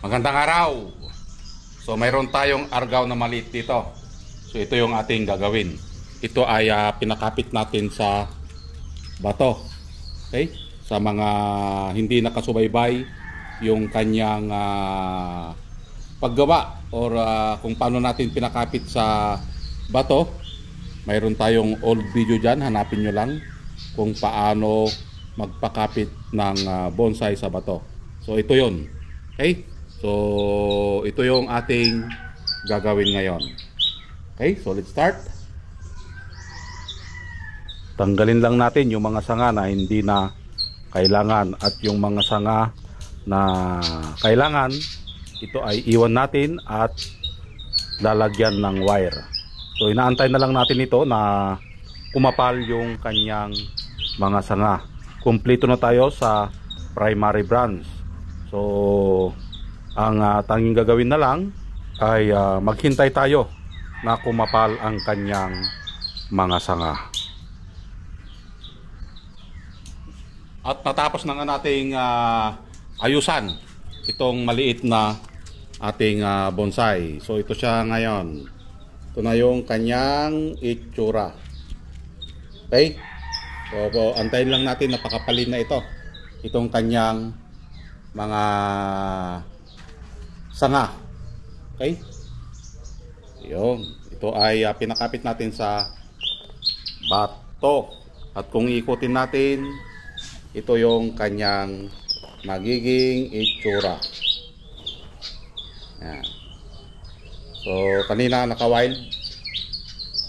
Magandang araw. So mayroon tayong argaw na maliit dito. So ito yung ating gagawin. Ito ay pinakapit natin sa bato. Okay? Sa mga hindi nakasubaybay yung kanyang paggawa or kung paano natin pinakapit sa bato. Mayroon tayong old video dyan. Hanapin nyo lang kung paano magpakapit ng bonsai sa bato. So ito yun. Okay? So ito yung ating gagawin ngayon. Okay? So let's start. Tanggalin lang natin yung mga sanga na hindi na kailangan at yung mga sanga na kailangan, ito ay iwan natin at lalagyan ng wire. So inaantay na lang natin ito na kumapal yung kanyang mga sanga. Kumpleto na tayo sa primary branch. So ang tanging gagawin na lang ay maghintay tayo na kumapal ang kanyang mga sanga. At natapos na nga nating ayusan itong maliit na ating bonsai. So ito siya ngayon. Ito na yung kanyang itsura. Okay? So antayin lang natin na pakapalin na ito. Itong kanyang mga sanga. Okay? Yun. Ito ay pinakapit natin sa bato. At kung ikutin natin, ito yung kanyang magiging itsura. Yan. So kanina naka-wild.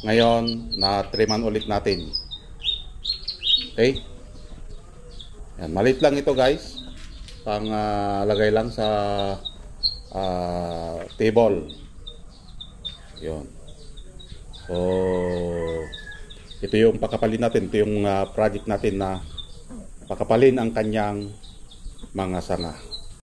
Ngayon na-triman ulit natin. Okay? Yan. Maliit lang ito guys. Pang lagay lang sa table. Yun. So ito yung pakapalin natin. Ito yung project natin na pakapalin ang kanyang mga sanga.